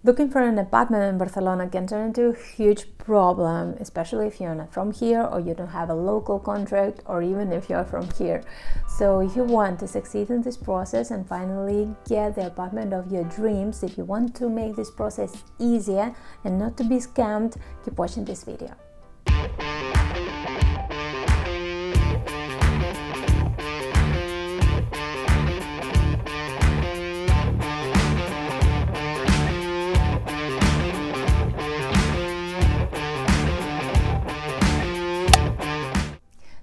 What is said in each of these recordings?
Looking for an apartment in Barcelona can turn into a huge problem, especially if you're not from here or you don't have a local contract, or even if you're from here. So if you want to succeed in this process and finally get the apartment of your dreams, if you want to make this process easier and not to be scammed, keep watching this video.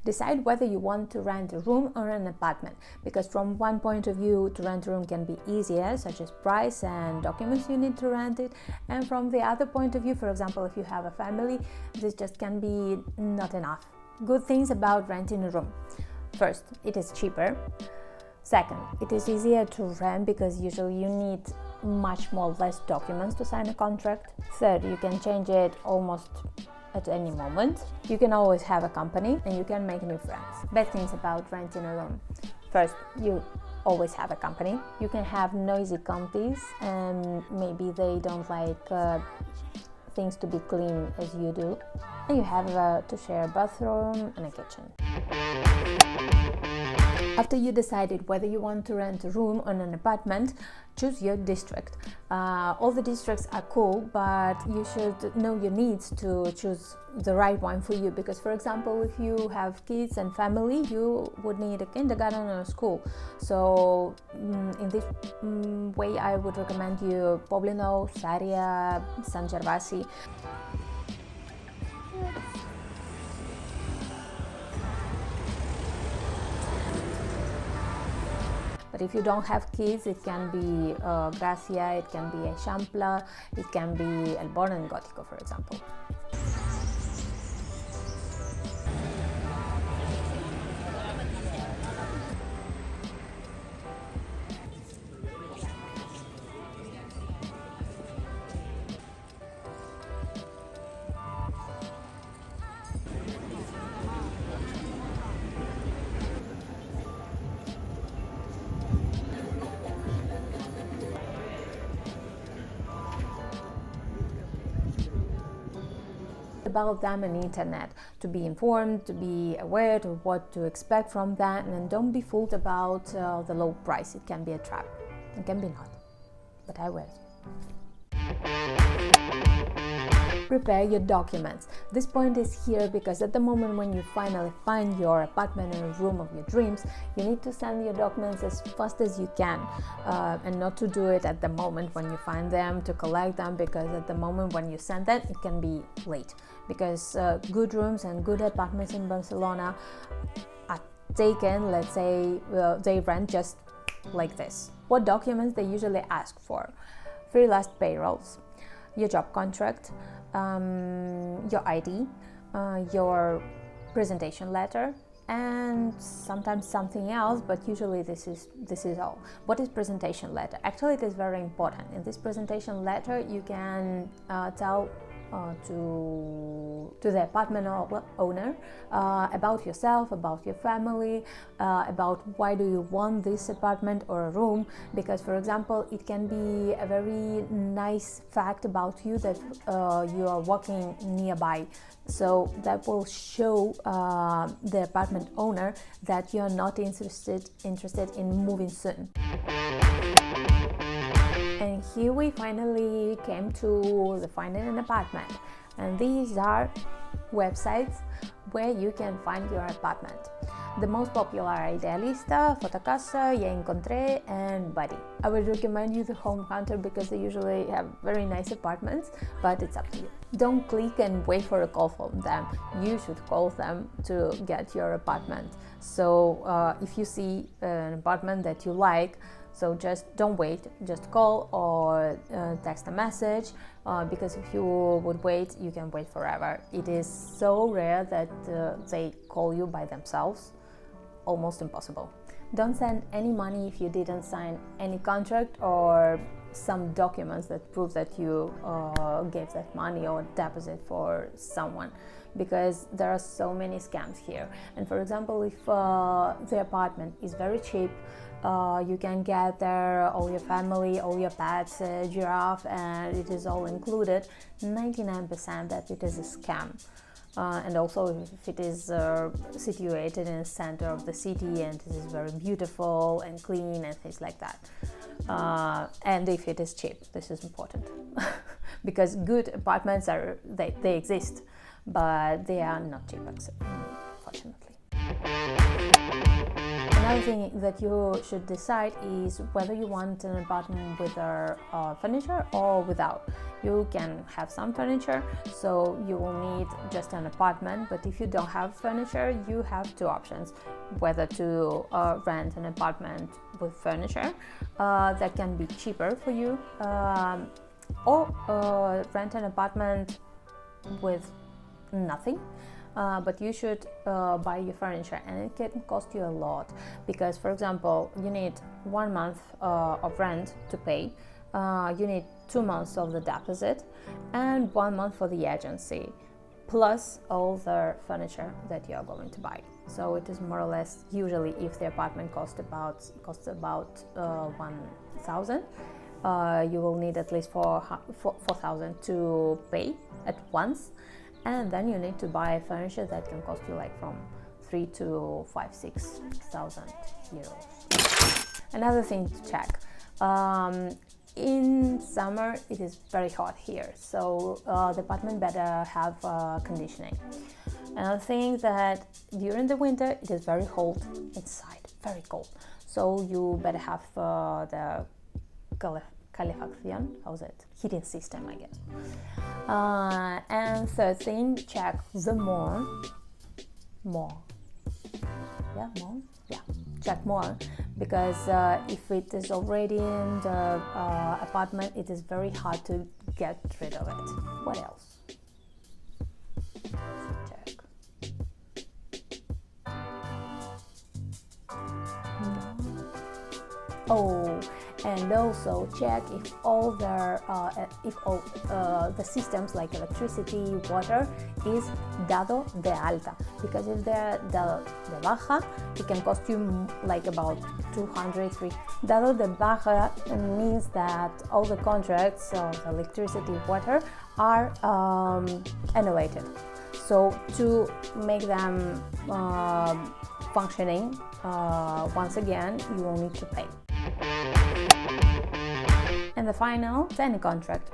Decide whether you want to rent a room or an apartment, because from one point of view, to rent a room can be easier, such as price and documents you need to rent it, and from the other point of view, for example, if you have a family, this just can be not enough. Good things about renting a room: first, it is cheaper. Second, it is easier to rent because usually you need much more less documents to sign a contract. Third, you can change it almost at any moment. You can always have a company and you can make new friends. Bad things about renting a room: first, you always have a company. You can have noisy companies and maybe they don't like things to be clean as you do, and you have to share a bathroom and a kitchen. After you decided whether you want to rent a room or an apartment, choose your district. All the districts are cool, but you should know your needs to choose the right one for you, because, for example, if you have kids and family, you would need a kindergarten or a school. So in this way, I would recommend you Poblino, Saria, San Gervasi. But if you don't have kids, it can be Gracia, it can be Eixample, it can be El Born and Gótico, for example. About them and internet, to be informed, to be aware of what to expect from that, and don't be fooled about the low price. It can be a trap. It can be not, but I will. Prepare your documents. This point is here because at the moment when you finally find your apartment or room of your dreams, you need to send your documents as fast as you can, and not to do it at the moment when you find them to collect them, because at the moment when you send them, it can be late, because good rooms and good apartments in Barcelona are taken, let's say, they rent just like this. What documents they usually ask for? 3 last payrolls, your job contract, your ID, your presentation letter, and sometimes something else, but usually this is all. What is presentation letter? Actually, it is very important. In this presentation letter, you can tell to the apartment owner about yourself, about your family, about why do you want this apartment or a room, because, for example, it can be a very nice fact about you that you are working nearby, so that will show the apartment owner that you are not interested in moving soon. And here we finally came to the finding an apartment, and these are websites where you can find your apartment. The most popular are Idealista, Fotocasa, Ya Encontré, and Buddy. I would recommend you the Home Counter because they usually have very nice apartments, but it's up to you. Don't click and wait for a call from them. You should call them to get your apartment. So if you see an apartment that you like, so just don't wait, just call or text a message, because if you would wait, you can wait forever. It is so rare that they call you by themselves, almost impossible. Don't send any money if you didn't sign any contract or some documents that prove that you gave that money or deposit for someone, because there are so many scams here. And for example, if the apartment is very cheap, You can get there all your family, all your pets, giraffe, and it is all included. 99% that it is a scam. And also if it is situated in the center of the city and it is very beautiful and clean and things like that. And if it is cheap, this is important. Because good apartments they exist, but they are not cheap, unfortunately. Another thing that you should decide is whether you want an apartment with furniture or without. You can have some furniture, so you will need just an apartment, but if you don't have furniture, you have two options: whether to rent an apartment with furniture that can be cheaper for you, or rent an apartment with nothing. But you should buy your furniture, and it can cost you a lot, because for example you need 1 month of rent to pay, you need 2 months of the deposit and 1 month for the agency, plus all the furniture that you are going to buy. So it is more or less, usually if the apartment costs about 1,000, you will need at least 4,000 to pay at once. And then you need to buy furniture that can cost you like from 3 to 6,000 euros. Another thing to check. In summer it is very hot here, so the apartment better have conditioning. Another thing that during the winter it is very cold inside, very cold. So you better have the calefacción, how's it? Heating system, I guess. And third thing, check the check more, because if it is already in the apartment, it is very hard to get rid of it. What else? Check. Oh, and also check if all the systems like electricity, water is dado de alta, because if they're dado de baja, it can cost you like about 200, 300. Dado de baja means that all the contracts of electricity, water are annullated. So to make them functioning once again, you will need to pay. And the final, tenant contract.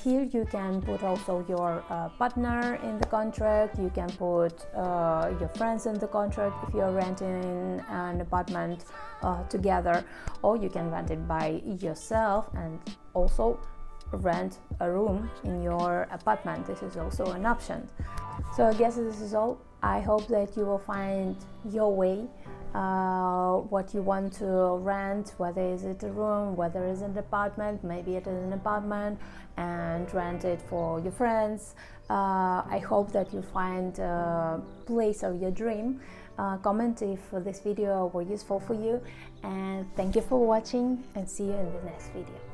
Here you can put also your partner in the contract, you can put your friends in the contract if you're renting an apartment together, or you can rent it by yourself and also rent a room in your apartment. This is also an option. So I guess this is all. I hope that you will find your way, what you want to rent, whether is it a room, whether it's an apartment, maybe it is an apartment, and rent it for your friends. I hope that you find a place of your dream. Comment if this video was useful for you, and thank you for watching, and see you in the next video.